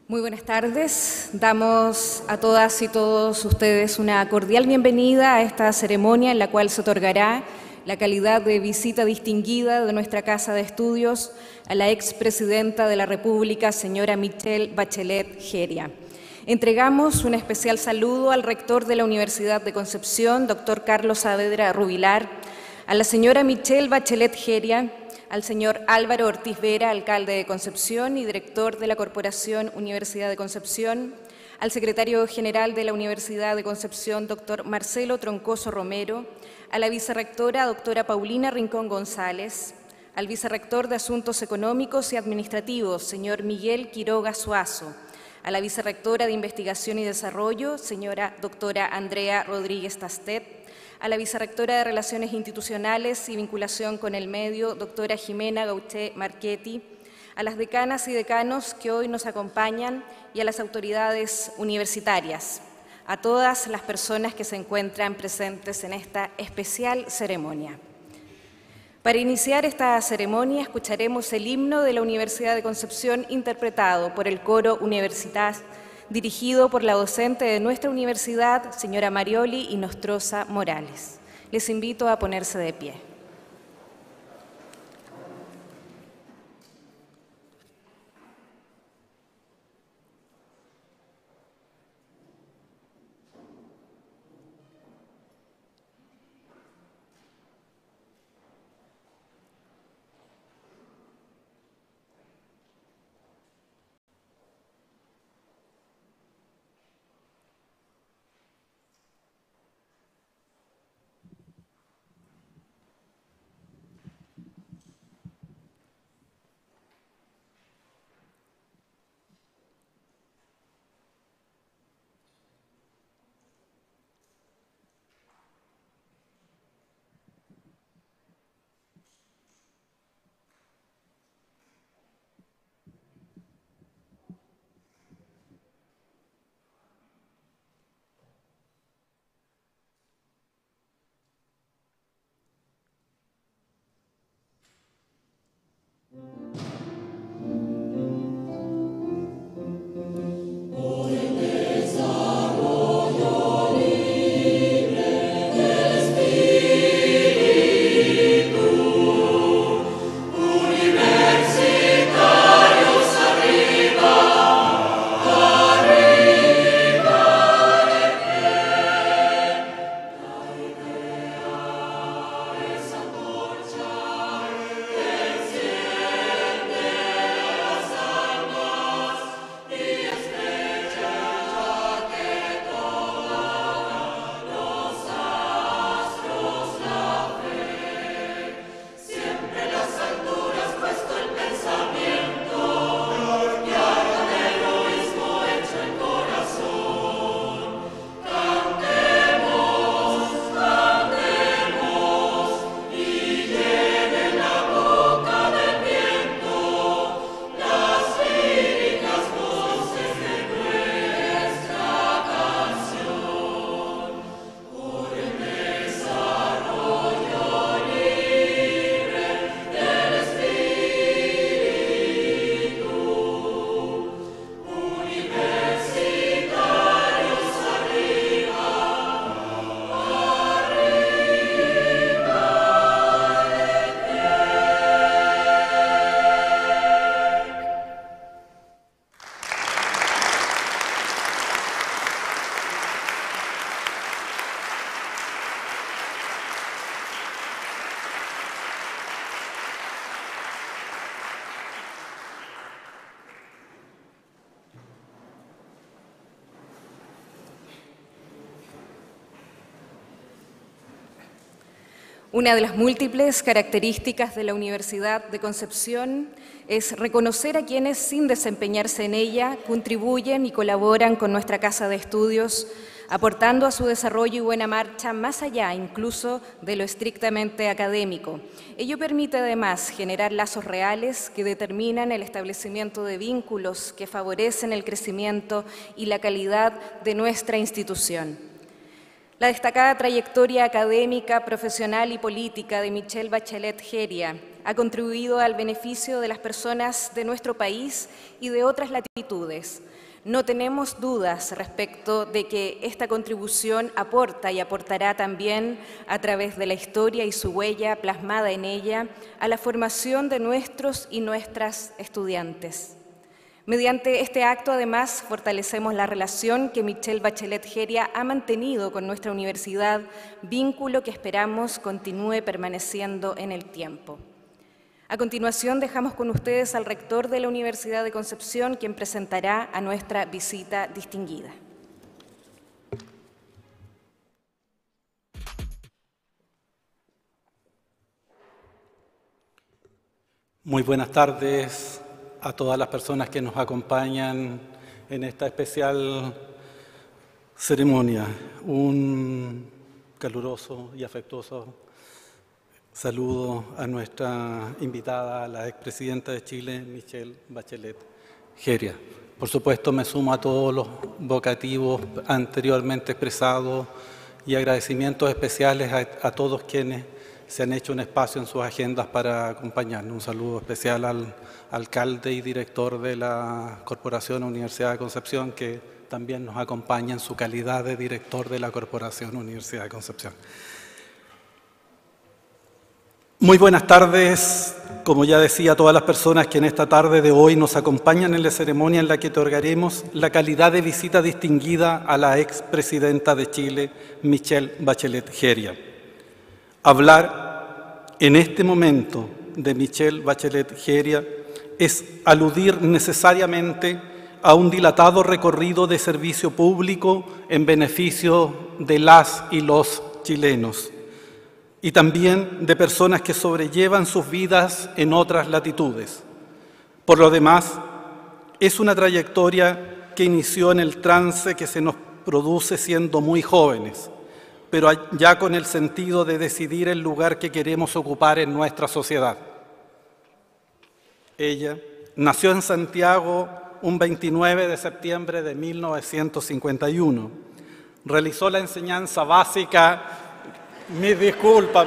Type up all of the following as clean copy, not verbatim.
Muy buenas tardes. Damos a todas y todos ustedes una cordial bienvenida a esta ceremonia en la cual se otorgará la calidad de visita distinguida de nuestra Casa de Estudios a la expresidenta de la República, señora Michelle Bachelet Jeria. Entregamos un especial saludo al rector de la Universidad de Concepción, doctor Carlos Saavedra Rubilar, a la señora Michelle Bachelet Jeria, al señor Álvaro Ortiz Vera, alcalde de Concepción y director de la Corporación Universidad de Concepción, al secretario general de la Universidad de Concepción, doctor Marcelo Troncoso Romero, a la vicerrectora, doctora Paulina Rincón González, al vicerrector de Asuntos Económicos y Administrativos, señor Miguel Quiroga Suazo, a la vicerrectora de Investigación y Desarrollo, señora doctora Andrea Rodríguez Tastet, a la vicerrectora de Relaciones Institucionales y Vinculación con el Medio, doctora Jimena Gauché Marchetti, a las decanas y decanos que hoy nos acompañan y a las autoridades universitarias, a todas las personas que se encuentran presentes en esta especial ceremonia. Para iniciar esta ceremonia escucharemos el himno de la Universidad de Concepción interpretado por el coro Universitas, dirigido por la docente de nuestra universidad, señora Marioli Inostroza Morales. Les invito a ponerse de pie. Una de las múltiples características de la Universidad de Concepción es reconocer a quienes, sin desempeñarse en ella, contribuyen y colaboran con nuestra Casa de Estudios, aportando a su desarrollo y buena marcha más allá incluso de lo estrictamente académico. Ello permite además generar lazos reales que determinan el establecimiento de vínculos que favorecen el crecimiento y la calidad de nuestra institución. La destacada trayectoria académica, profesional y política de Michelle Bachelet Jeria ha contribuido al beneficio de las personas de nuestro país y de otras latitudes, No tenemos dudas respecto de que esta contribución aporta y aportará también a través de la historia y su huella plasmada en ella a la formación de nuestros y nuestras estudiantes. Mediante este acto, además, fortalecemos la relación que Michelle Bachelet Jeria ha mantenido con nuestra universidad, vínculo que esperamos continúe permaneciendo en el tiempo. A continuación, dejamos con ustedes al rector de la Universidad de Concepción, quien presentará a nuestra visita distinguida. Muy buenas tardes a todas las personas que nos acompañan en esta especial ceremonia. Un caluroso y afectuoso saludo a nuestra invitada, la expresidenta de Chile, Michelle Bachelet Jeria. Por supuesto, me sumo a todos los vocativos anteriormente expresados y agradecimientos especiales a todos quienes se han hecho un espacio en sus agendas para acompañarnos. Un saludo especial al alcalde y director de la Corporación Universidad de Concepción, que también nos acompaña en su calidad de director de la Corporación Universidad de Concepción. Muy buenas tardes, como ya decía, a todas las personas que en esta tarde de hoy nos acompañan en la ceremonia en la que otorgaremos la calidad de visita distinguida a la expresidenta de Chile, Michelle Bachelet Jeria. Hablar en este momento de Michelle Bachelet Jeria es aludir necesariamente a un dilatado recorrido de servicio público en beneficio de las y los chilenos, y también de personas que sobrellevan sus vidas en otras latitudes. Por lo demás, es una trayectoria que inició en el trance que se nos produce siendo muy jóvenes, pero ya con el sentido de decidir el lugar que queremos ocupar en nuestra sociedad. Ella nació en Santiago un 29 de septiembre de 1951. Realizó la enseñanza básica. Mis disculpas.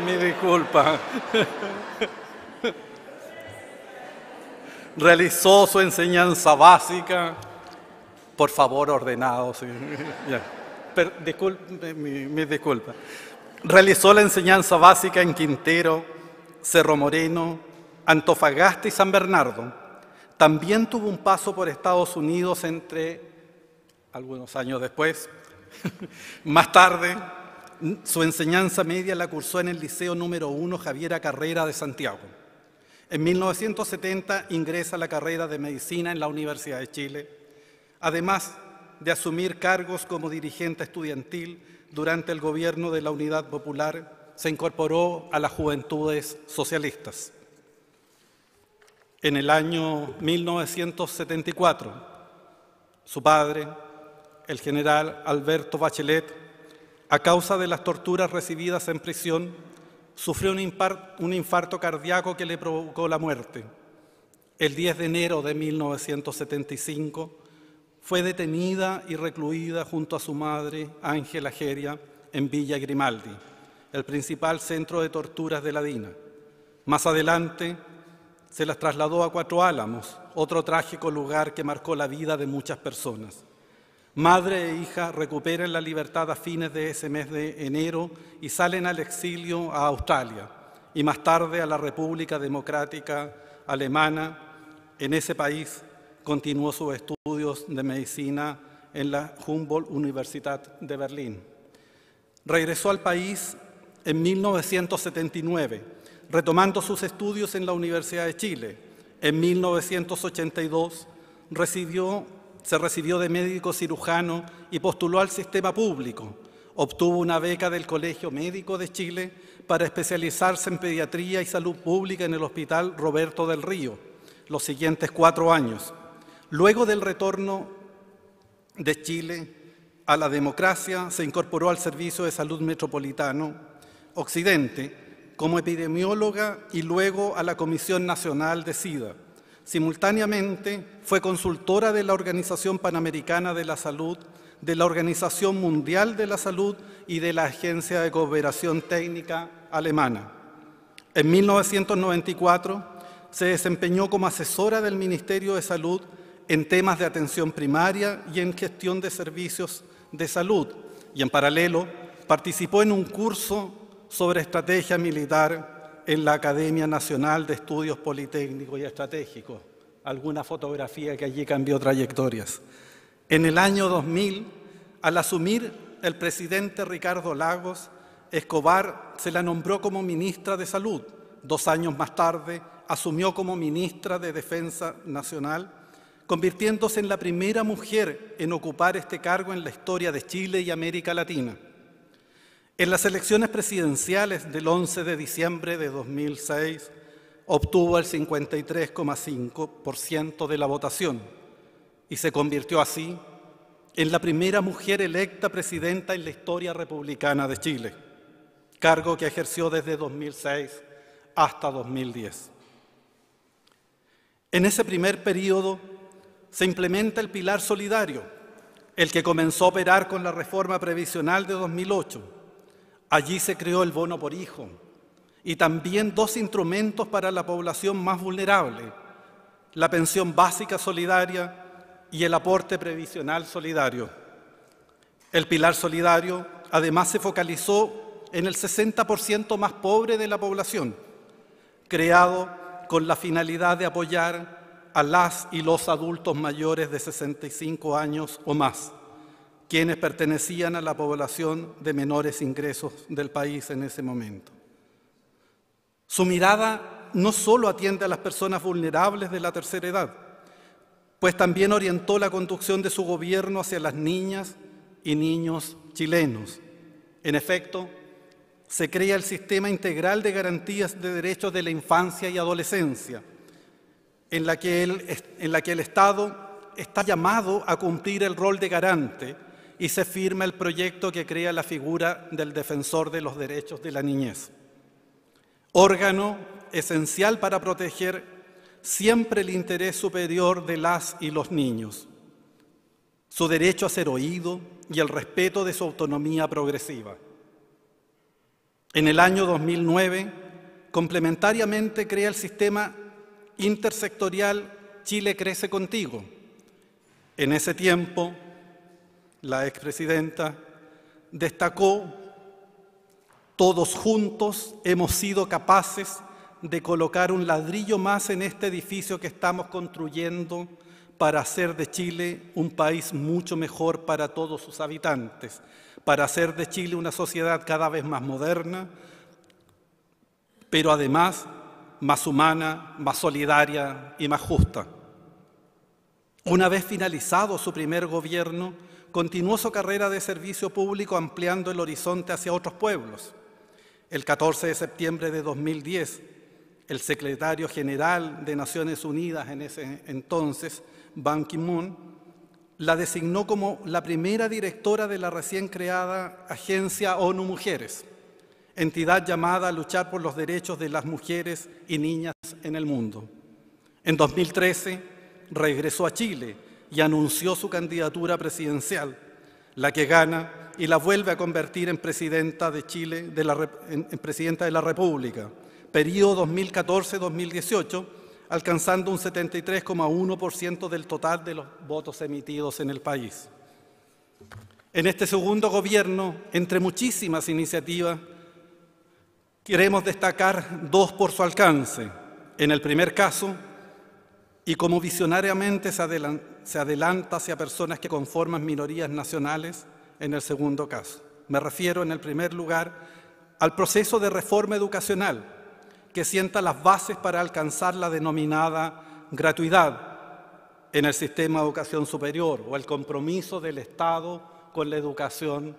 Realizó su enseñanza básica. Por favor, ordenados. Mis disculpas. Realizó la enseñanza básica en Quintero, Cerro Moreno, Antofagasta y San Bernardo. También tuvo un paso por Estados Unidos algunos años después. Más tarde, su enseñanza media la cursó en el Liceo número 1 Javiera Carrera de Santiago. En 1970 ingresa a la carrera de Medicina en la Universidad de Chile, además de asumir cargos como dirigente estudiantil durante el gobierno de la Unidad Popular, se incorporó a las Juventudes Socialistas. En el año 1974, su padre, el general Alberto Bachelet, a causa de las torturas recibidas en prisión, sufrió un infarto cardíaco que le provocó la muerte. El 10 de enero de 1975 fue detenida y recluida junto a su madre, Ángela Jeria, en Villa Grimaldi, el principal centro de torturas de la DINA. Más adelante se las trasladó a Cuatro Álamos, otro trágico lugar que marcó la vida de muchas personas. Madre e hija recuperan la libertad a fines de ese mes de enero y salen al exilio a Australia y más tarde a la República Democrática Alemana. En ese país continuó sus estudios de medicina en la Humboldt-Universität de Berlín. Regresó al país en 1979, retomando sus estudios en la Universidad de Chile. En 1982 se recibió de médico cirujano y postuló al sistema público. Obtuvo una beca del Colegio Médico de Chile para especializarse en pediatría y salud pública en el Hospital Roberto del Río, los siguientes 4 años. Luego del retorno de Chile a la democracia, se incorporó al Servicio de Salud Metropolitano Occidente como epidemióloga y luego a la Comisión Nacional de SIDA. Simultáneamente, fue consultora de la Organización Panamericana de la Salud, de la Organización Mundial de la Salud y de la Agencia de Cooperación Técnica Alemana. En 1994, se desempeñó como asesora del Ministerio de Salud en temas de atención primaria y en gestión de servicios de salud. Y en paralelo, participó en un curso sobre estrategia militar en la Academia Nacional de Estudios Politécnicos y Estratégicos. Alguna fotografía que allí cambió trayectorias. En el año 2000, al asumir el presidente Ricardo Lagos, Escobar se la nombró como ministra de Salud. 2 años más tarde, asumió como ministra de Defensa Nacional, convirtiéndose en la primera mujer en ocupar este cargo en la historia de Chile y América Latina. En las elecciones presidenciales del 11 de diciembre de 2006, obtuvo el 53,5% de la votación y se convirtió así en la primera mujer electa presidenta en la historia republicana de Chile, cargo que ejerció desde 2006 hasta 2010. En ese primer periodo se implementa el pilar solidario, el que comenzó a operar con la reforma previsional de 2008. Allí se creó el bono por hijo y también 2 instrumentos para la población más vulnerable, la pensión básica solidaria y el aporte previsional solidario. El pilar solidario además se focalizó en el 60% más pobre de la población, creado con la finalidad de apoyar a las y los adultos mayores de 65 años o más, quienes pertenecían a la población de menores ingresos del país en ese momento. Su mirada no solo atiende a las personas vulnerables de la tercera edad, pues también orientó la conducción de su gobierno hacia las niñas y niños chilenos. En efecto, se crea el Sistema Integral de Garantías de Derechos de la Infancia y Adolescencia, en la que el Estado está llamado a cumplir el rol de garante y se firma el proyecto que crea la figura del Defensor de los Derechos de la Niñez, órgano esencial para proteger siempre el interés superior de las y los niños, su derecho a ser oído y el respeto de su autonomía progresiva. En el año 2009, complementariamente crea el sistema intersectorial Chile Crece Contigo. En ese tiempo, la expresidenta destacó: todos juntos hemos sido capaces de colocar un ladrillo más en este edificio que estamos construyendo para hacer de Chile un país mucho mejor para todos sus habitantes, para hacer de Chile una sociedad cada vez más moderna, pero además más humana, más solidaria y más justa. Una vez finalizado su primer gobierno, continuó su carrera de servicio público ampliando el horizonte hacia otros pueblos. El 14 de septiembre de 2010, el secretario general de Naciones Unidas en ese entonces, Ban Ki-moon, la designó como la primera directora de la recién creada Agencia ONU Mujeres, entidad llamada a luchar por los derechos de las mujeres y niñas en el mundo. En 2013 regresó a Chile y anunció su candidatura presidencial, la que gana y la vuelve a convertir en presidenta de Chile, en presidenta de la República, periodo 2014-2018, alcanzando un 73,1% del total de los votos emitidos en el país. En este segundo gobierno, entre muchísimas iniciativas, queremos destacar 2 por su alcance. En el primer caso, y como visionariamente se adelanta hacia personas que conforman minorías nacionales, en el segundo caso. Me refiero, en el primer lugar, al proceso de reforma educacional, que sienta las bases para alcanzar la denominada gratuidad en el sistema de educación superior o el compromiso del Estado con la educación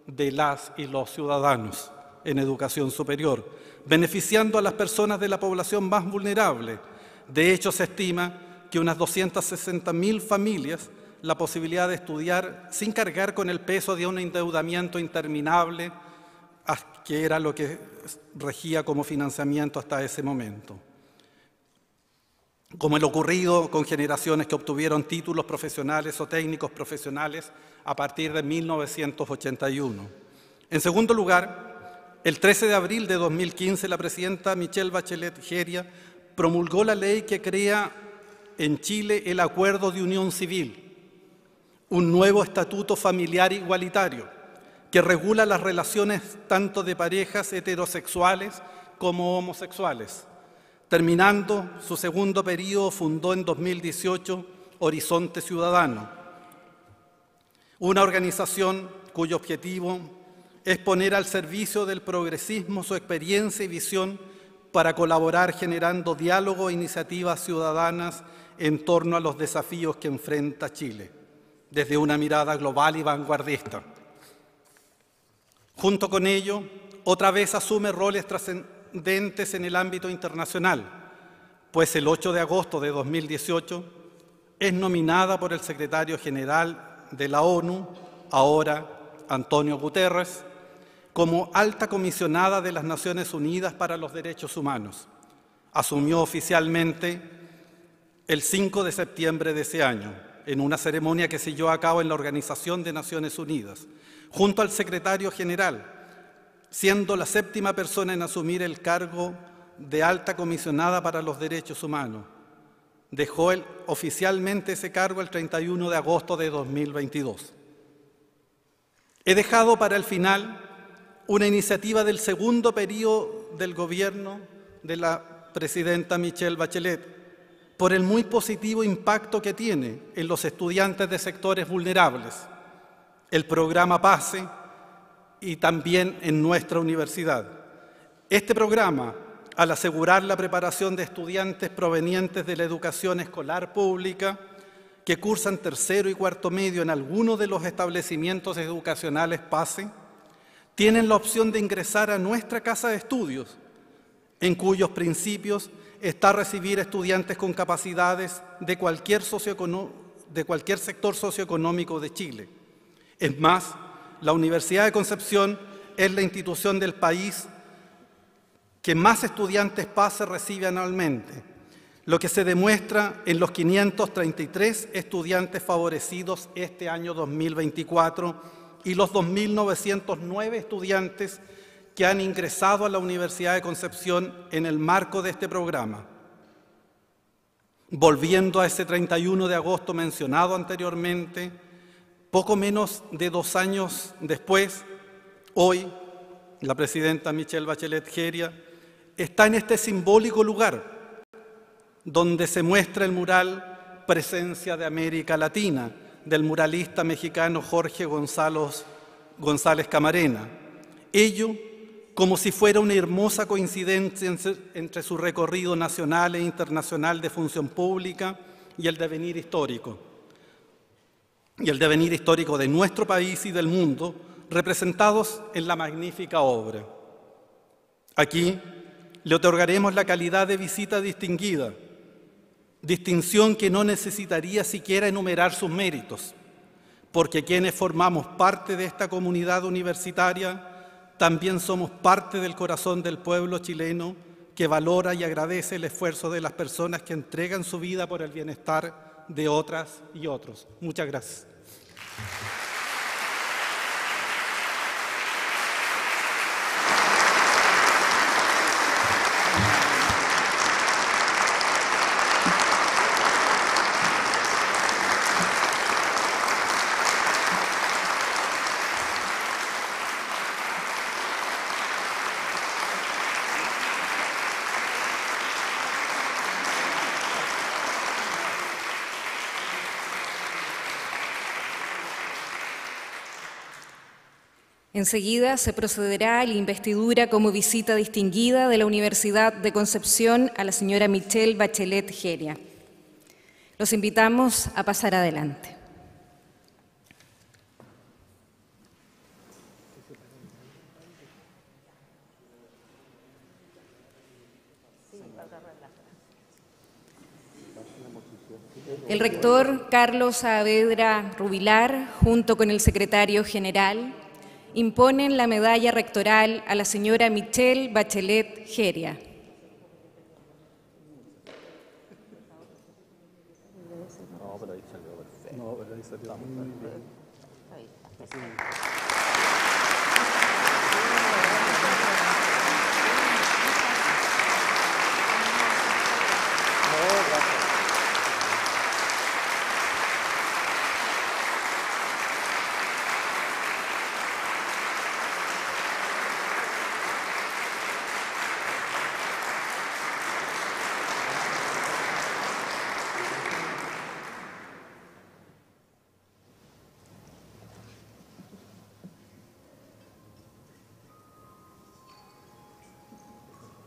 de las y los ciudadanos en educación superior, beneficiando a las personas de la población más vulnerable. De hecho, se estima que unas 260.000 familias la posibilidad de estudiar sin cargar con el peso de un endeudamiento interminable, que era lo que regía como financiamiento hasta ese momento. Como el ocurrido con generaciones que obtuvieron títulos profesionales o técnicos profesionales a partir de 1981. En segundo lugar, el 13 de abril de 2015, la presidenta Michelle Bachelet Jeria promulgó la ley que crea en Chile el acuerdo de unión civil, un nuevo estatuto familiar igualitario que regula las relaciones tanto de parejas heterosexuales como homosexuales. Terminando su segundo periodo, fundó en 2018 Horizonte Ciudadano, una organización cuyo objetivo es poner al servicio del progresismo su experiencia y visión para colaborar generando diálogo e iniciativas ciudadanas en torno a los desafíos que enfrenta Chile, desde una mirada global y vanguardista. Junto con ello, otra vez asume roles trascendentes en el ámbito internacional, pues el 8 de agosto de 2018 es nominada por el secretario general de la ONU, ahora Antonio Guterres, como alta comisionada de las Naciones Unidas para los Derechos Humanos. Asumió oficialmente el 5 de septiembre de ese año, en una ceremonia que se llevó a cabo en la Organización de Naciones Unidas, junto al secretario general, siendo la 7ª persona en asumir el cargo de alta comisionada para los derechos humanos. Dejó oficialmente ese cargo el 31 de agosto de 2022. He dejado para el final una iniciativa del segundo periodo del gobierno de la presidenta Michelle Bachelet, por el muy positivo impacto que tiene en los estudiantes de sectores vulnerables, el programa PASE y también en nuestra universidad. Este programa, al asegurar la preparación de estudiantes provenientes de la educación escolar pública que cursan tercero y cuarto medio en alguno de los establecimientos educacionales PASE, tienen la opción de ingresar a nuestra casa de estudios, en cuyos principios está recibir estudiantes con capacidades de cualquier sector socioeconómico de Chile. Es más, la Universidad de Concepción es la institución del país que más estudiantes PASE recibe anualmente, lo que se demuestra en los 533 estudiantes favorecidos este año 2024 y los 2.909 estudiantes que han ingresado a la Universidad de Concepción en el marco de este programa. Volviendo a ese 31 de agosto mencionado anteriormente, poco menos de 2 años después, hoy, la presidenta Michelle Bachelet Jeria está en este simbólico lugar donde se muestra el mural Presencia de América Latina, del muralista mexicano Jorge González Camarena. Ello como si fuera una hermosa coincidencia entre su recorrido nacional e internacional de función pública y el devenir histórico de nuestro país y del mundo, representados en la magnífica obra. Aquí le otorgaremos la calidad de visita distinguida, distinción que no necesitaría siquiera enumerar sus méritos, porque quienes formamos parte de esta comunidad universitaria también somos parte del corazón del pueblo chileno que valora y agradece el esfuerzo de las personas que entregan su vida por el bienestar de otras y otros. Muchas gracias. Enseguida se procederá a la investidura como visita distinguida de la Universidad de Concepción a la señora Michelle Bachelet Jeria. Los invitamos a pasar adelante. El rector Carlos Saavedra Rubilar, junto con el secretario general, imponen la medalla rectoral a la señora Michelle Bachelet Jeria.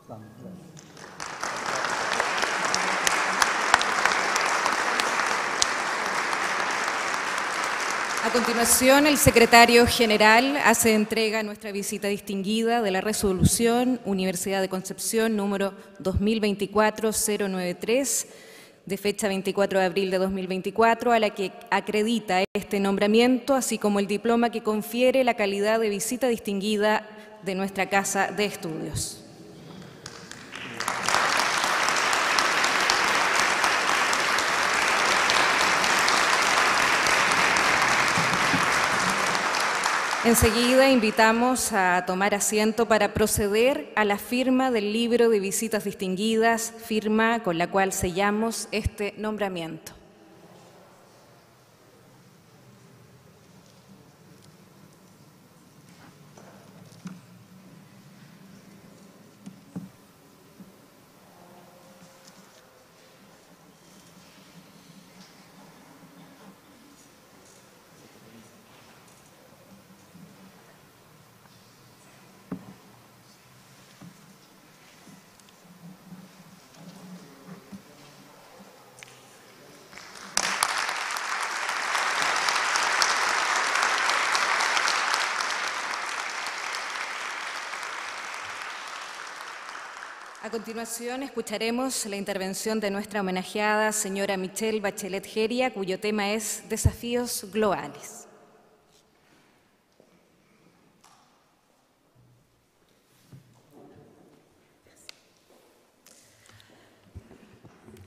A continuación, el secretario general hace entrega a nuestra visita distinguida de la resolución Universidad de Concepción número 2024-093, de fecha 24 de abril de 2024, a la que acredita este nombramiento, así como el diploma que confiere la calidad de visita distinguida de nuestra Casa de Estudios. Enseguida invitamos a tomar asiento para proceder a la firma del libro de visitas distinguidas, firma con la cual sellamos este nombramiento. A continuación, escucharemos la intervención de nuestra homenajeada señora Michelle Bachelet Jeria, cuyo tema es Desafíos Globales.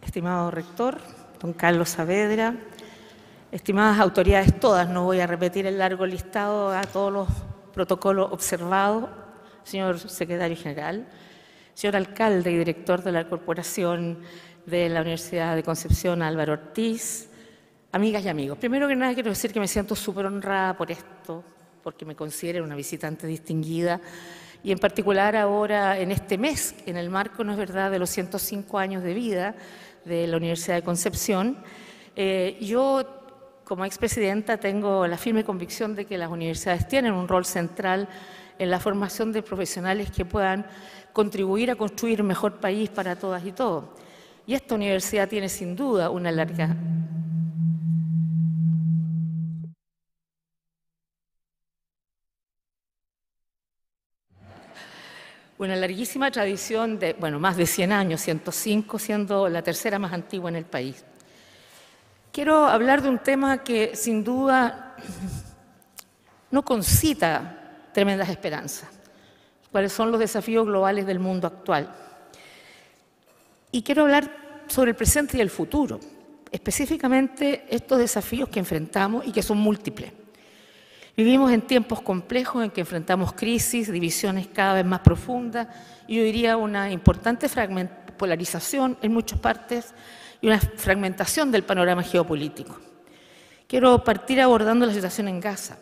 Estimado rector, don Carlos Saavedra, estimadas autoridades todas, no voy a repetir el largo listado a todos los protocolos observados, señor secretario general, señor alcalde y director de la Corporación de la Universidad de Concepción, Álvaro Ortiz, amigas y amigos. Primero que nada quiero decir que me siento súper honrada por esto, porque me considero una visitante distinguida y en particular ahora en este mes, en el marco, no es verdad, de los 105 años de vida de la Universidad de Concepción. Yo, como expresidenta, tengo la firme convicción de que las universidades tienen un rol central en la formación de profesionales que puedan contribuir a construir un mejor país para todas y todos. Y esta universidad tiene sin duda una larguísima tradición de, más de 100 años, 105, siendo la tercera más antigua en el país. Quiero hablar de un tema que sin duda no concita tremendas esperanzas. ¿Cuáles son los desafíos globales del mundo actual? Y quiero hablar sobre el presente y el futuro, específicamente estos desafíos que enfrentamos y que son múltiples. Vivimos en tiempos complejos en que enfrentamos crisis, divisiones cada vez más profundas y yo diría una importante polarización en muchas partes y una fragmentación del panorama geopolítico. Quiero partir abordando la situación en Gaza.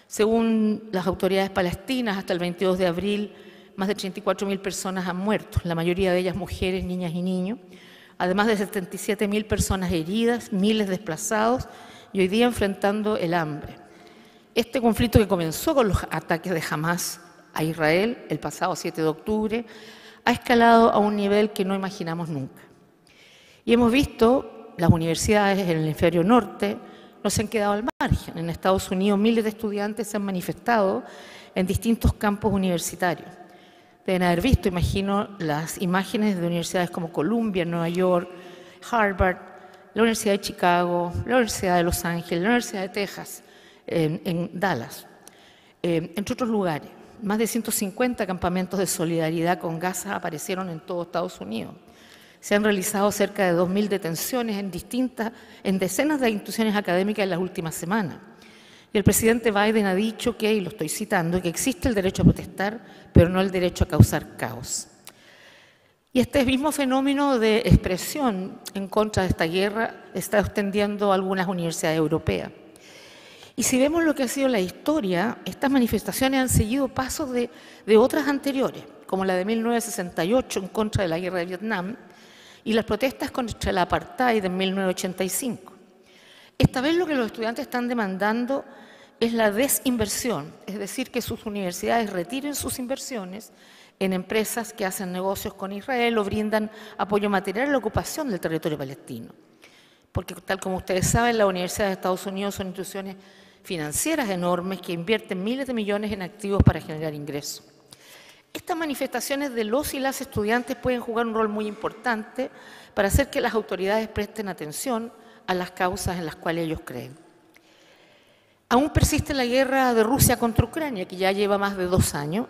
Según las autoridades palestinas, hasta el 22 de abril, más de 34.000 personas han muerto, la mayoría de ellas mujeres, niñas y niños, además de 77.000 personas heridas, miles desplazados y hoy día enfrentando el hambre. Este conflicto que comenzó con los ataques de Hamás a Israel el pasado 7 de octubre ha escalado a un nivel que no imaginamos nunca. Y hemos visto las universidades en el hemisferio norte no se han quedado al margen. En Estados Unidos miles de estudiantes se han manifestado en distintos campos universitarios. Deben haber visto, imagino, las imágenes de universidades como Columbia, Nueva York, Harvard, la Universidad de Chicago, la Universidad de Los Ángeles, la Universidad de Texas, en Dallas, entre otros lugares. Más de 150 campamentos de solidaridad con Gaza aparecieron en todo Estados Unidos. Se han realizado cerca de 2.000 detenciones en decenas de instituciones académicas en las últimas semanas. Y el presidente Biden ha dicho que, y lo estoy citando, que existe el derecho a protestar, pero no el derecho a causar caos. Y este mismo fenómeno de expresión en contra de esta guerra está extendiendo a algunas universidades europeas. Y si vemos lo que ha sido la historia, estas manifestaciones han seguido pasos de otras anteriores, como la de 1968 en contra de la guerra de Vietnam, y las protestas contra el apartheid en 1985. Esta vez lo que los estudiantes están demandando es la desinversión, es decir, que sus universidades retiren sus inversiones en empresas que hacen negocios con Israel o brindan apoyo material a la ocupación del territorio palestino. Porque tal como ustedes saben, las universidades de Estados Unidos son instituciones financieras enormes que invierten miles de millones en activos para generar ingresos. Estas manifestaciones de los y las estudiantes pueden jugar un rol muy importante para hacer que las autoridades presten atención a las causas en las cuales ellos creen. Aún persiste la guerra de Rusia contra Ucrania, que ya lleva más de 2 años,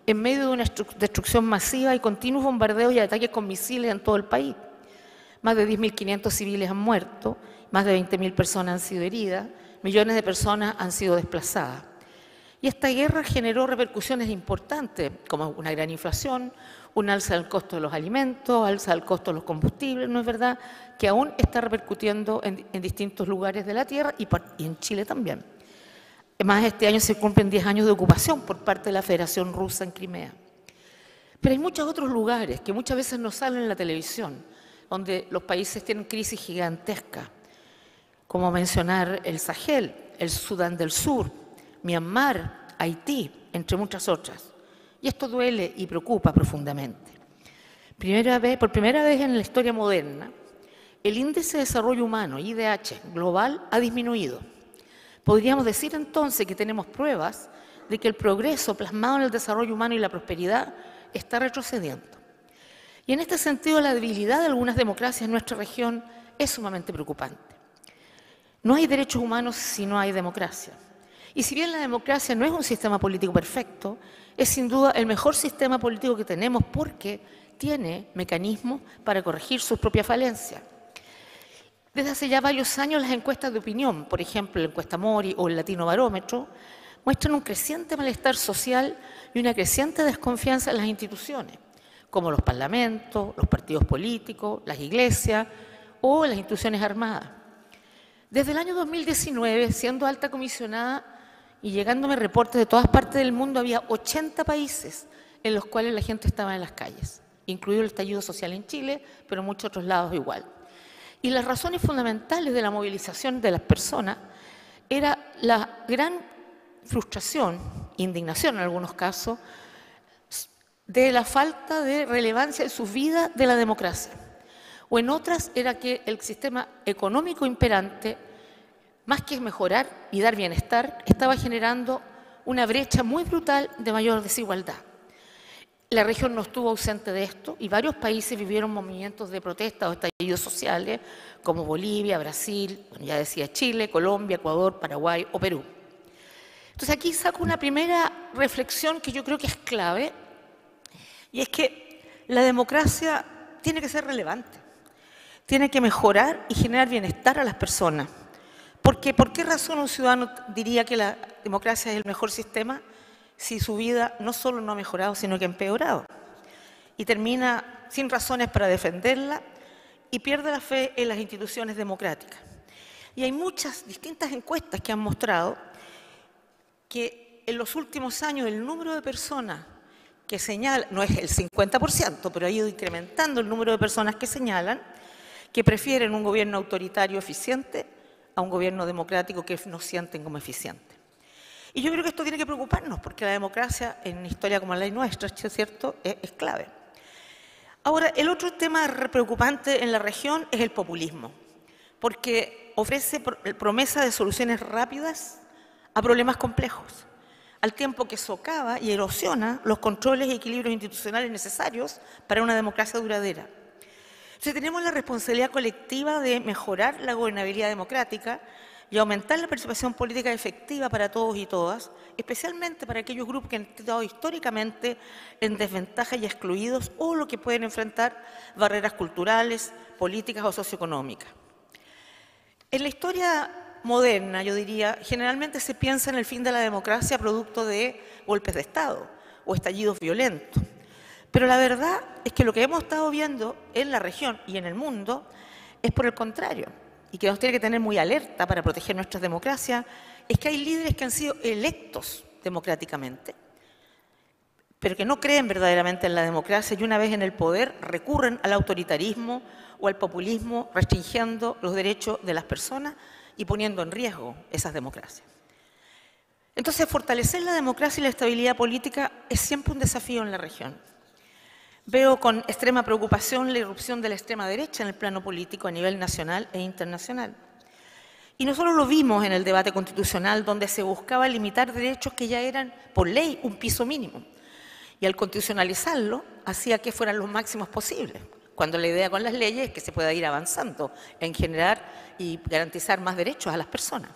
en medio de una destrucción masiva y continuos bombardeos y ataques con misiles en todo el país. Más de 10.500 civiles han muerto, más de 20.000 personas han sido heridas, millones de personas han sido desplazadas. Y esta guerra generó repercusiones importantes, como una gran inflación, un alza del costo de los alimentos, alza del costo de los combustibles, ¿no es verdad?, que aún está repercutiendo en distintos lugares de la Tierra y en Chile también. Además, este año se cumplen 10 años de ocupación por parte de la Federación Rusa en Crimea. Pero hay muchos otros lugares que muchas veces no salen en la televisión, donde los países tienen crisis gigantescas, como mencionar el Sahel, el Sudán del Sur, Myanmar, Haití, entre muchas otras. Y esto duele y preocupa profundamente. Por primera vez en la historia moderna, el Índice de Desarrollo Humano, IDH, global, ha disminuido. Podríamos decir entonces que tenemos pruebas de que el progreso plasmado en el desarrollo humano y la prosperidad está retrocediendo. Y en este sentido, la debilidad de algunas democracias en nuestra región es sumamente preocupante. No hay derechos humanos si no hay democracia. Y si bien la democracia no es un sistema político perfecto, es sin duda el mejor sistema político que tenemos porque tiene mecanismos para corregir sus propias falencias. Desde hace ya varios años las encuestas de opinión, por ejemplo la encuesta Mori o el Latino Barómetro, muestran un creciente malestar social y una creciente desconfianza en las instituciones, como los parlamentos, los partidos políticos, las iglesias o las instituciones armadas. Desde el año 2019, siendo alta comisionada y llegándome reportes de todas partes del mundo, había 80 países en los cuales la gente estaba en las calles, incluido el estallido social en Chile, pero en muchos otros lados igual. Y las razones fundamentales de la movilización de las personas era la gran frustración, indignación en algunos casos, de la falta de relevancia en sus vidas de la democracia. O en otras era que el sistema económico imperante, más que mejorar y dar bienestar, estaba generando una brecha muy brutal de mayor desigualdad. La región no estuvo ausente de esto y varios países vivieron movimientos de protesta o estallidos sociales, como Bolivia, Brasil, bueno, ya decía Chile, Colombia, Ecuador, Paraguay o Perú. Entonces aquí saco una primera reflexión que yo creo que es clave, y es que la democracia tiene que ser relevante, tiene que mejorar y generar bienestar a las personas. Porque, ¿por qué razón un ciudadano diría que la democracia es el mejor sistema si su vida no solo no ha mejorado, sino que ha empeorado? Y termina sin razones para defenderla y pierde la fe en las instituciones democráticas. Y hay muchas distintas encuestas que han mostrado que en los últimos años el número de personas que señalan, no es el 50%, pero ha ido incrementando el número de personas que señalan que prefieren un gobierno autoritario eficiente a un gobierno democrático que no sienten como eficiente. Y yo creo que esto tiene que preocuparnos, porque la democracia en una historia como la nuestra, ¿cierto?, es clave. Ahora, el otro tema preocupante en la región es el populismo, porque ofrece promesa de soluciones rápidas a problemas complejos, al tiempo que socava y erosiona los controles y equilibrios institucionales necesarios para una democracia duradera. Entonces tenemos la responsabilidad colectiva de mejorar la gobernabilidad democrática y aumentar la participación política efectiva para todos y todas, especialmente para aquellos grupos que han estado históricamente en desventaja y excluidos o los que pueden enfrentar barreras culturales, políticas o socioeconómicas. En la historia moderna, yo diría, generalmente se piensa en el fin de la democracia producto de golpes de Estado o estallidos violentos. Pero la verdad es que lo que hemos estado viendo en la región y en el mundo es por el contrario, y que nos tiene que tener muy alerta para proteger nuestras democracias, es que hay líderes que han sido electos democráticamente, pero que no creen verdaderamente en la democracia y una vez en el poder recurren al autoritarismo o al populismo, restringiendo los derechos de las personas y poniendo en riesgo esas democracias. Entonces, fortalecer la democracia y la estabilidad política es siempre un desafío en la región. Veo con extrema preocupación la irrupción de la extrema derecha en el plano político a nivel nacional e internacional. Y nosotros lo vimos en el debate constitucional, donde se buscaba limitar derechos que ya eran, por ley, un piso mínimo. Y al constitucionalizarlo, hacía que fueran los máximos posibles, cuando la idea con las leyes es que se pueda ir avanzando en generar y garantizar más derechos a las personas.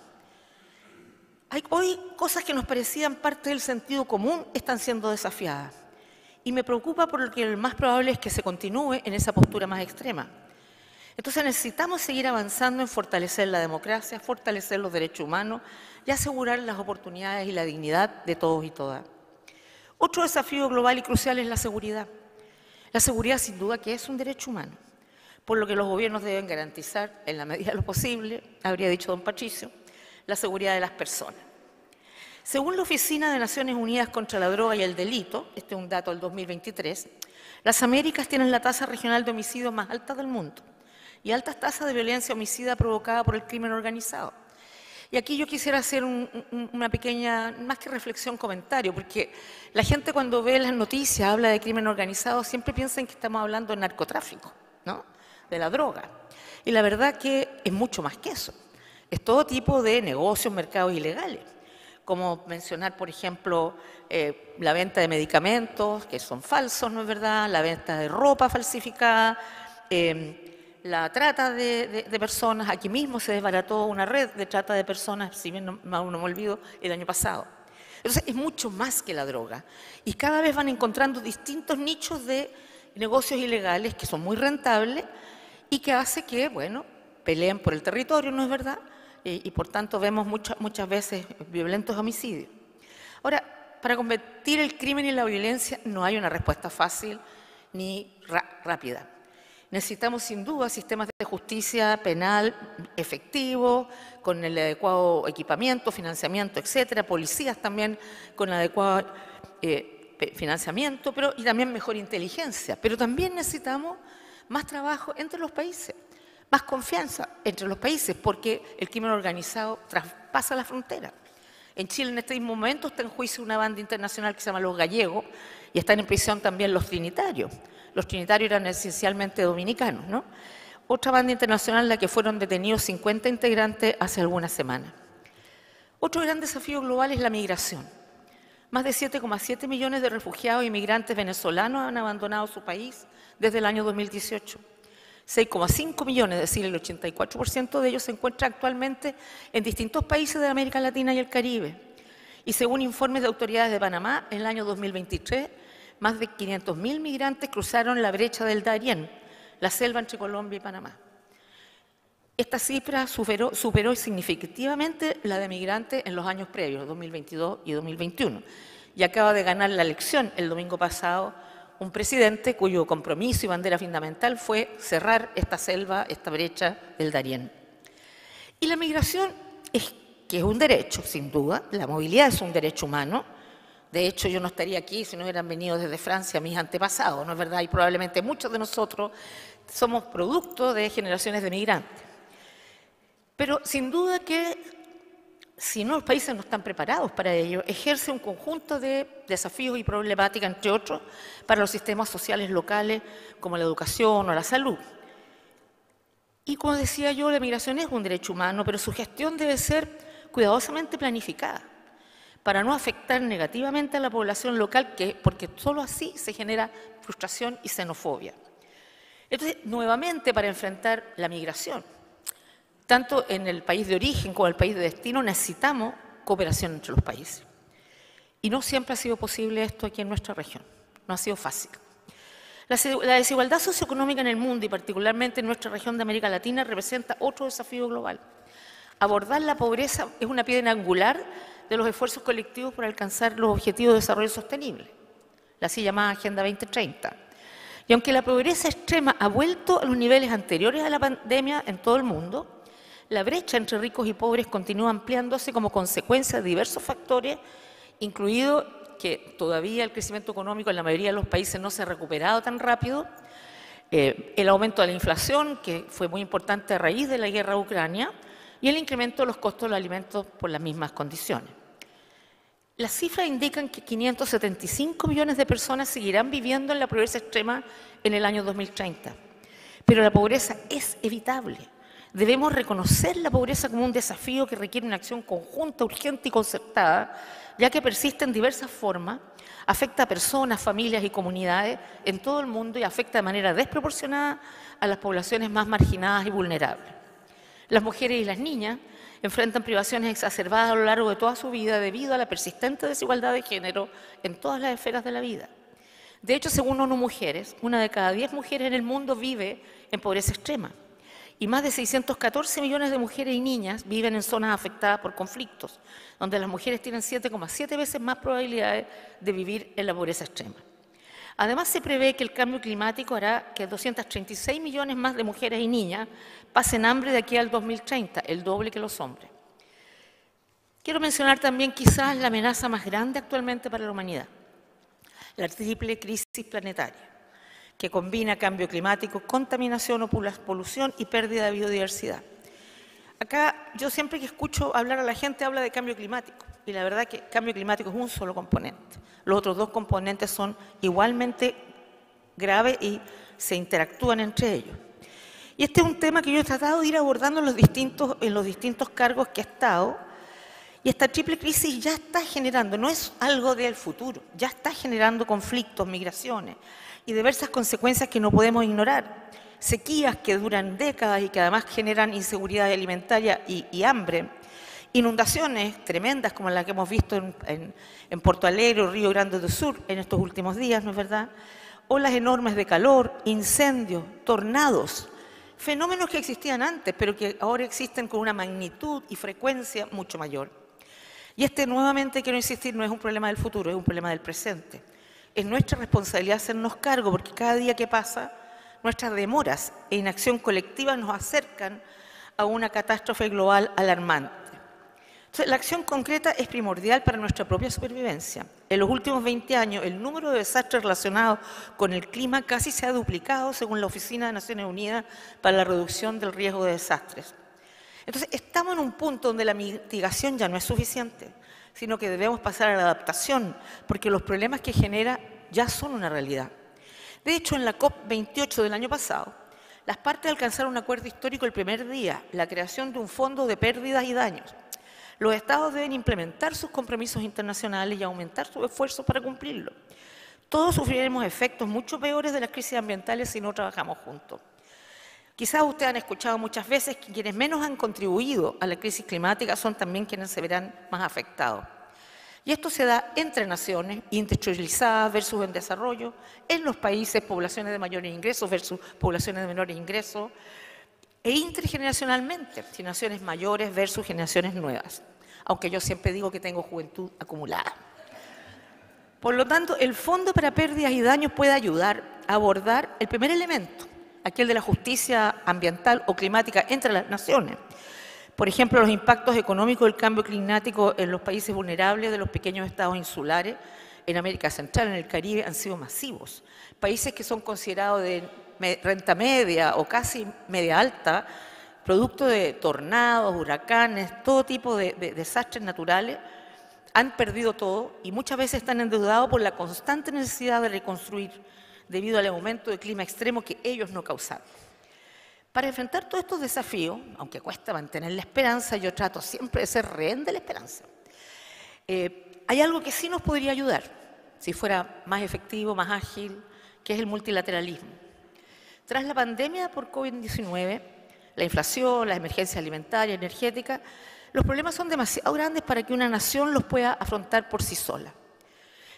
Hoy cosas que nos parecían parte del sentido común están siendo desafiadas. Y me preocupa porque lo más probable es que se continúe en esa postura más extrema. Entonces necesitamos seguir avanzando en fortalecer la democracia, fortalecer los derechos humanos y asegurar las oportunidades y la dignidad de todos y todas. Otro desafío global y crucial es la seguridad. La seguridad, sin duda, que es un derecho humano, por lo que los gobiernos deben garantizar, en la medida de lo posible, habría dicho don Patricio, la seguridad de las personas. Según la Oficina de Naciones Unidas contra la Droga y el Delito, este es un dato del 2023, las Américas tienen la tasa regional de homicidios más alta del mundo y altas tasas de violencia homicida provocada por el crimen organizado. Y aquí yo quisiera hacer una pequeña, más que reflexión, comentario, porque la gente cuando ve las noticias, habla de crimen organizado, siempre piensa en que estamos hablando de narcotráfico, ¿no? De la droga. Y la verdad que es mucho más que eso. Es todo tipo de negocios, mercados ilegales, como mencionar, por ejemplo, la venta de medicamentos, que son falsos, ¿no es verdad?, la venta de ropa falsificada, la trata de personas. Aquí mismo se desbarató una red de trata de personas, si bien no me olvido, el año pasado. Entonces, es mucho más que la droga. Y cada vez van encontrando distintos nichos de negocios ilegales que son muy rentables y que hace que, bueno, peleen por el territorio, ¿no es verdad?, y por tanto vemos muchas veces violentos homicidios. Ahora, para combatir el crimen y la violencia no hay una respuesta fácil ni rápida. Necesitamos sin duda sistemas de justicia penal efectivos, con el adecuado equipamiento, financiamiento, etcétera, policías también con el adecuado financiamiento, y también mejor inteligencia. Pero también necesitamos más trabajo entre los países, más confianza entre los países, porque el crimen organizado traspasa la frontera. En Chile en este mismo momento está en juicio una banda internacional que se llama Los Gallegos y están en prisión también los trinitarios. Los trinitarios eran esencialmente dominicanos, ¿no? Otra banda internacional en la que fueron detenidos 50 integrantes hace algunas semanas. Otro gran desafío global es la migración. Más de 7,7 millones de refugiados y migrantes venezolanos han abandonado su país desde el año 2018. 6,5 millones, es decir, el 84% de ellos se encuentra actualmente en distintos países de América Latina y el Caribe. Y según informes de autoridades de Panamá, en el año 2023, más de 500.000 migrantes cruzaron la brecha del Darién, la selva entre Colombia y Panamá. Esta cifra superó significativamente la de migrantes en los años previos, 2022 y 2021. Y acaba de ganar la elección el domingo pasado un presidente cuyo compromiso y bandera fundamental fue cerrar esta selva, esta brecha del Darién. Y la migración que es un derecho, sin duda, la movilidad es un derecho humano. De hecho, yo no estaría aquí si no hubieran venido desde Francia mis antepasados, ¿no es verdad? Y probablemente muchos de nosotros somos producto de generaciones de migrantes. Pero sin duda que si no, los países no están preparados para ello, ejerce un conjunto de desafíos y problemáticas, entre otros, para los sistemas sociales locales, como la educación o la salud. Y como decía yo, la migración es un derecho humano, pero su gestión debe ser cuidadosamente planificada, para no afectar negativamente a la población local, porque solo así se genera frustración y xenofobia. Entonces, nuevamente, para enfrentar la migración, tanto en el país de origen como en el país de destino, necesitamos cooperación entre los países. Y no siempre ha sido posible esto aquí en nuestra región, no ha sido fácil. La desigualdad socioeconómica en el mundo y particularmente en nuestra región de América Latina representa otro desafío global. Abordar la pobreza es una piedra angular de los esfuerzos colectivos por alcanzar los objetivos de desarrollo sostenible, la así llamada Agenda 2030. Y aunque la pobreza extrema ha vuelto a los niveles anteriores a la pandemia en todo el mundo, la brecha entre ricos y pobres continúa ampliándose como consecuencia de diversos factores, incluido que todavía el crecimiento económico en la mayoría de los países no se ha recuperado tan rápido, el aumento de la inflación, que fue muy importante a raíz de la guerra de Ucrania, y el incremento de los costos de los alimentos por las mismas condiciones. Las cifras indican que 575 millones de personas seguirán viviendo en la pobreza extrema en el año 2030. Pero la pobreza es evitable. Debemos reconocer la pobreza como un desafío que requiere una acción conjunta, urgente y concertada, ya que persiste en diversas formas, afecta a personas, familias y comunidades en todo el mundo y afecta de manera desproporcionada a las poblaciones más marginadas y vulnerables. Las mujeres y las niñas enfrentan privaciones exacerbadas a lo largo de toda su vida debido a la persistente desigualdad de género en todas las esferas de la vida. De hecho, según ONU Mujeres, 1 de cada 10 mujeres en el mundo vive en pobreza extrema y más de 614 millones de mujeres y niñas viven en zonas afectadas por conflictos, donde las mujeres tienen 7,7 veces más probabilidades de vivir en la pobreza extrema. Además, se prevé que el cambio climático hará que 236 millones más de mujeres y niñas pasen hambre de aquí al 2030, el doble que los hombres. Quiero mencionar también quizás la amenaza más grande actualmente para la humanidad, la triple crisis planetaria, que combina cambio climático, contaminación o polución y pérdida de biodiversidad. Acá yo siempre que escucho hablar a la gente habla de cambio climático y la verdad que el cambio climático es un solo componente. Los otros dos componentes son igualmente graves y se interactúan entre ellos. Y este es un tema que yo he tratado de ir abordando en los distintos cargos que he estado. Y esta triple crisis ya está generando, no es algo del futuro, ya está generando conflictos, migraciones y diversas consecuencias que no podemos ignorar. Sequías que duran décadas y que además generan inseguridad alimentaria y hambre. Inundaciones tremendas como las que hemos visto en Porto Alegre o Río Grande do Sur en estos últimos días, ¿no es verdad? Olas enormes de calor, incendios, tornados, fenómenos que existían antes, pero que ahora existen con una magnitud y frecuencia mucho mayor. Y nuevamente quiero insistir, no es un problema del futuro, es un problema del presente. Es nuestra responsabilidad hacernos cargo, porque cada día que pasa, nuestras demoras e inacción colectiva nos acercan a una catástrofe global alarmante. Entonces, la acción concreta es primordial para nuestra propia supervivencia. En los últimos 20 años, el número de desastres relacionados con el clima casi se ha duplicado según la Oficina de Naciones Unidas para la Reducción del Riesgo de Desastres. Entonces, estamos en un punto donde la mitigación ya no es suficiente, sino que debemos pasar a la adaptación, porque los problemas que genera ya son una realidad. De hecho, en la COP28 del año pasado, las partes alcanzaron un acuerdo histórico el primer día, la creación de un fondo de pérdidas y daños. Los Estados deben implementar sus compromisos internacionales y aumentar sus esfuerzos para cumplirlo. Todos sufriremos efectos mucho peores de las crisis ambientales si no trabajamos juntos. Quizás ustedes han escuchado muchas veces que quienes menos han contribuido a la crisis climática son también quienes se verán más afectados. Y esto se da entre naciones, industrializadas versus en desarrollo, en los países, poblaciones de mayores ingresos versus poblaciones de menores ingresos, e intergeneracionalmente, generaciones mayores versus generaciones nuevas, aunque yo siempre digo que tengo juventud acumulada. Por lo tanto, el Fondo para Pérdidas y Daños puede ayudar a abordar el primer elemento, aquel de la justicia ambiental o climática entre las naciones. Por ejemplo, los impactos económicos del cambio climático en los países vulnerables de los pequeños estados insulares en América Central, en el Caribe, han sido masivos. Países que son considerados de renta media o casi media alta, producto de tornados, huracanes, todo tipo de desastres naturales, han perdido todo y muchas veces están endeudados por la constante necesidad de reconstruir debido al aumento del clima extremo que ellos no causaron. Para enfrentar todos estos desafíos, aunque cuesta mantener la esperanza, yo trato siempre de ser rehén de la esperanza. Hay algo que sí nos podría ayudar, si fuera más efectivo, más ágil, que es el multilateralismo. Tras la pandemia por COVID-19, la inflación, las emergencias alimentarias, energéticas, los problemas son demasiado grandes para que una nación los pueda afrontar por sí sola.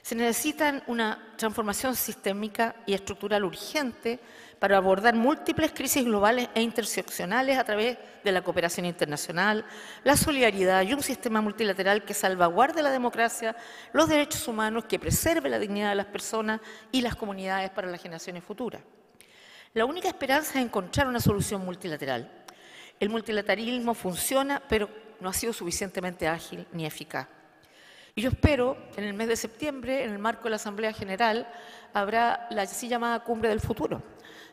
Se necesita una transformación sistémica y estructural urgente para abordar múltiples crisis globales e interseccionales a través de la cooperación internacional, la solidaridad y un sistema multilateral que salvaguarde la democracia, los derechos humanos, que preserve la dignidad de las personas y las comunidades para las generaciones futuras. La única esperanza es encontrar una solución multilateral. El multilateralismo funciona, pero no ha sido suficientemente ágil ni eficaz. Y yo espero, en el mes de septiembre, en el marco de la Asamblea General, habrá la así llamada Cumbre del Futuro,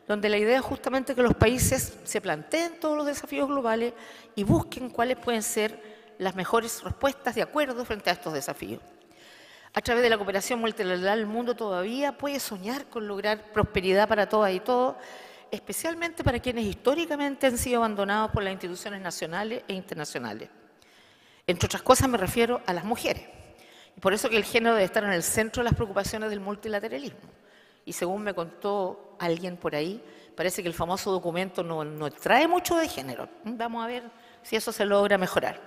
donde la idea es justamente que los países se planteen todos los desafíos globales y busquen cuáles pueden ser las mejores respuestas de acuerdo frente a estos desafíos. A través de la cooperación multilateral, el mundo todavía puede soñar con lograr prosperidad para todas y todos, especialmente para quienes históricamente han sido abandonados por las instituciones nacionales e internacionales. Entre otras cosas me refiero a las mujeres. Y por eso que el género debe estar en el centro de las preocupaciones del multilateralismo. Y según me contó alguien por ahí, parece que el famoso documento no trae mucho de género. Vamos a ver si eso se logra mejorar.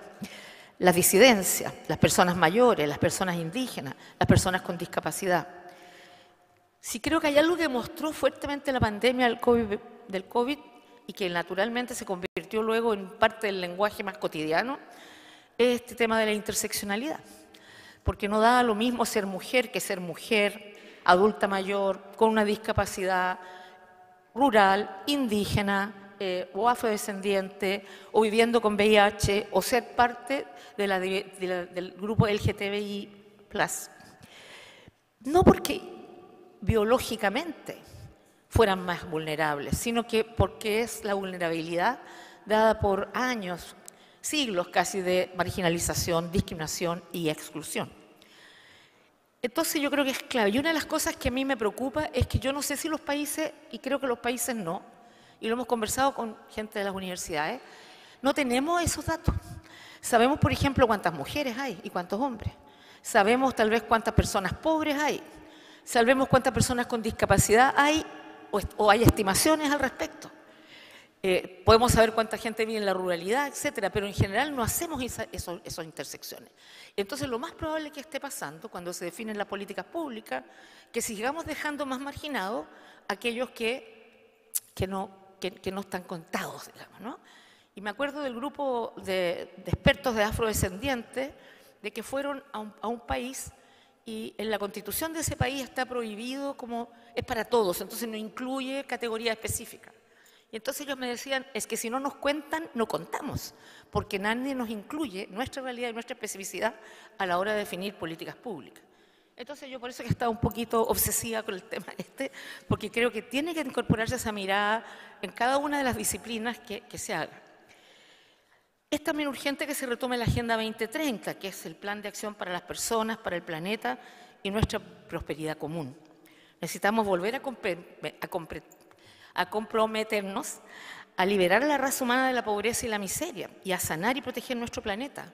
Las disidencias, las personas mayores, las personas indígenas, las personas con discapacidad. Sí creo que hay algo que mostró fuertemente la pandemia del COVID y que naturalmente se convirtió luego en parte del lenguaje más cotidiano, es este tema de la interseccionalidad. Porque no da lo mismo ser mujer que ser mujer, adulta mayor, con una discapacidad rural, indígena, o afrodescendiente, o viviendo con VIH, o ser parte del grupo LGTBI+. No porque biológicamente fueran más vulnerables, sino que porque es la vulnerabilidad dada por años, siglos casi de marginalización, discriminación y exclusión. Entonces yo creo que es clave. Y una de las cosas que a mí me preocupa es que yo no sé si los países, y creo que los países no, y lo hemos conversado con gente de las universidades, no tenemos esos datos. Sabemos, por ejemplo, cuántas mujeres hay y cuántos hombres. Sabemos tal vez cuántas personas pobres hay. Sabemos cuántas personas con discapacidad hay o hay estimaciones al respecto. Podemos saber cuánta gente vive en la ruralidad, etcétera, pero en general no hacemos esas intersecciones. Entonces, lo más probable que esté pasando cuando se definen las políticas públicas, que sigamos dejando más marginados aquellos que no están contados, digamos, ¿no? Y me acuerdo del grupo de expertos de afrodescendientes de que fueron a un país y en la constitución de ese país está prohibido como es para todos, entonces no incluye categoría específica. Y entonces ellos me decían, es que si no nos cuentan, no contamos, porque nadie nos incluye nuestra realidad y nuestra especificidad a la hora de definir políticas públicas. Entonces yo por eso que estaba un poquito obsesiva con el tema porque creo que tiene que incorporarse esa mirada en cada una de las disciplinas que se haga. Es también urgente que se retome la Agenda 2030, que es el plan de acción para las personas, para el planeta y nuestra prosperidad común. Necesitamos volver a comprometernos a liberar a la raza humana de la pobreza y la miseria y a sanar y proteger nuestro planeta.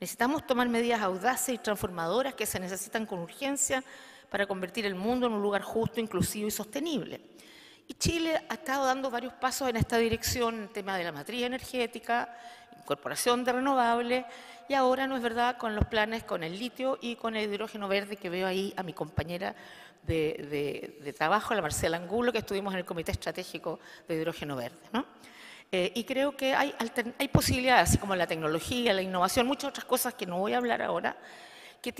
Necesitamos tomar medidas audaces y transformadoras que se necesitan con urgencia para convertir el mundo en un lugar justo, inclusivo y sostenible. Y Chile ha estado dando varios pasos en esta dirección, en el tema de la matriz energética, incorporación de renovables, y ahora, no es verdad, con los planes con el litio y con el hidrógeno verde, que veo ahí a mi compañera de trabajo, la Marcela Angulo, que estuvimos en el Comité Estratégico de Hidrógeno Verde, ¿no? Y creo que hay posibilidades, así como la tecnología, la innovación, muchas otras cosas que no voy a hablar ahora, que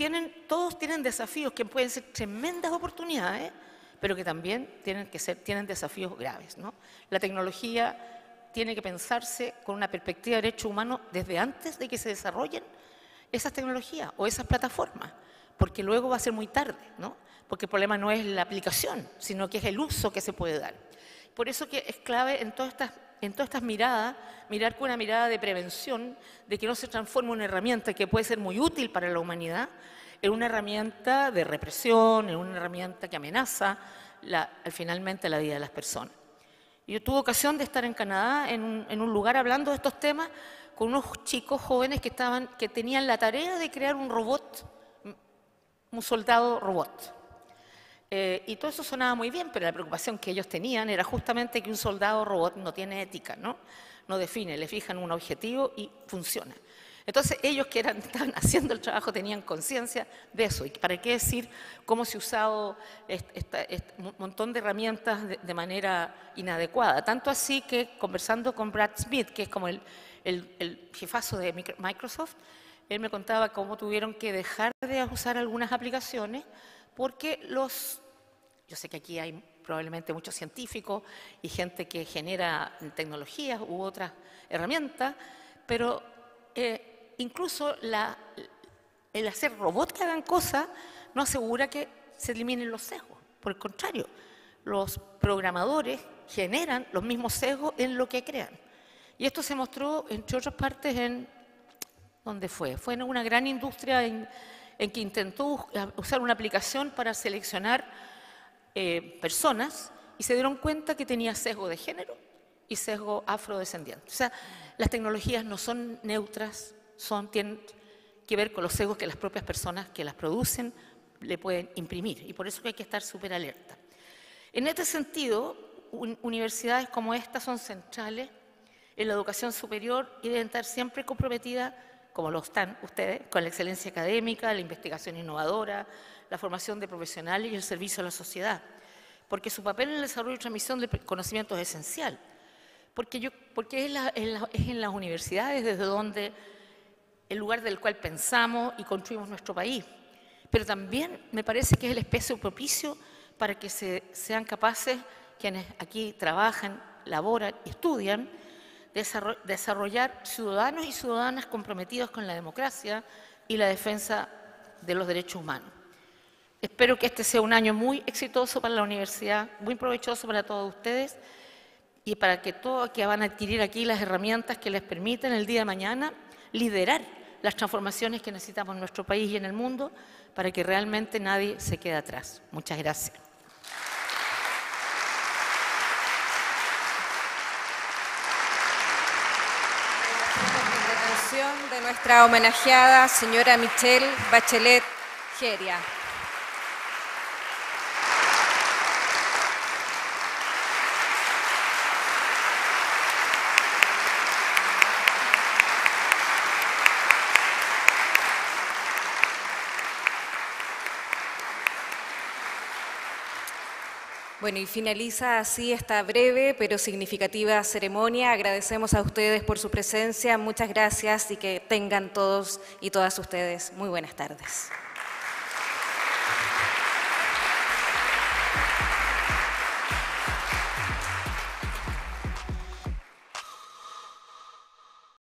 todos tienen desafíos que pueden ser tremendas oportunidades, pero que también tienen desafíos graves, ¿no? La tecnología tiene que pensarse con una perspectiva de derecho humano desde antes de que se desarrollen esas tecnologías o esas plataformas, porque luego va a ser muy tarde, ¿no? Porque el problema no es la aplicación, sino que es el uso que se puede dar. Por eso que es clave en todas estas miradas, mirar con una mirada de prevención, de que no se transforme una herramienta que puede ser muy útil para la humanidad en una herramienta de represión, en una herramienta que amenaza finalmente la vida de las personas. Yo tuve ocasión de estar en Canadá en un lugar hablando de estos temas con unos chicos jóvenes que tenían la tarea de crear un robot, un soldado robot. Y todo eso sonaba muy bien, pero la preocupación que ellos tenían era justamente que un soldado robot no tiene ética, ¿no? No define, le fijan un objetivo y funciona. Entonces ellos que estaban haciendo el trabajo tenían conciencia de eso. ¿Y para qué decir cómo se ha usado un montón de herramientas de manera inadecuada? Tanto así que conversando con Brad Smith, que es como el jefazo de Microsoft, él me contaba cómo tuvieron que dejar de usar algunas aplicaciones porque yo sé que aquí hay probablemente muchos científicos y gente que genera tecnologías u otras herramientas, pero incluso el hacer robots que hagan cosas no asegura que se eliminen los sesgos. Por el contrario, los programadores generan los mismos sesgos en lo que crean. Y esto se mostró, entre otras partes, ¿dónde fue? Fue en una gran industria en que intentó usar una aplicación para seleccionar personas y se dieron cuenta que tenía sesgo de género y sesgo afrodescendiente. O sea, las tecnologías no son neutras, tienen que ver con los sesgos que las propias personas que las producen le pueden imprimir, y por eso que hay que estar súper alerta. En este sentido, universidades como esta son centrales en la educación superior y deben estar siempre comprometidas, como lo están ustedes, con la excelencia académica, la investigación innovadora, la formación de profesionales y el servicio a la sociedad, porque su papel en el desarrollo y transmisión del conocimiento es esencial, porque es en las universidades desde donde el lugar del cual pensamos y construimos nuestro país, pero también me parece que es el espacio propicio para que sean capaces, quienes aquí trabajan, laboran y estudian, desarrollar ciudadanos y ciudadanas comprometidos con la democracia y la defensa de los derechos humanos. Espero que este sea un año muy exitoso para la universidad, muy provechoso para todos ustedes y para que todos que van a adquirir aquí las herramientas que les permiten el día de mañana liderar las transformaciones que necesitamos en nuestro país y en el mundo para que realmente nadie se quede atrás. Muchas gracias. De nuestra homenajeada señora Michelle Bachelet Jeria. Bueno, y finaliza así esta breve pero significativa ceremonia. Agradecemos a ustedes por su presencia, muchas gracias y que tengan todos y todas ustedes muy buenas tardes.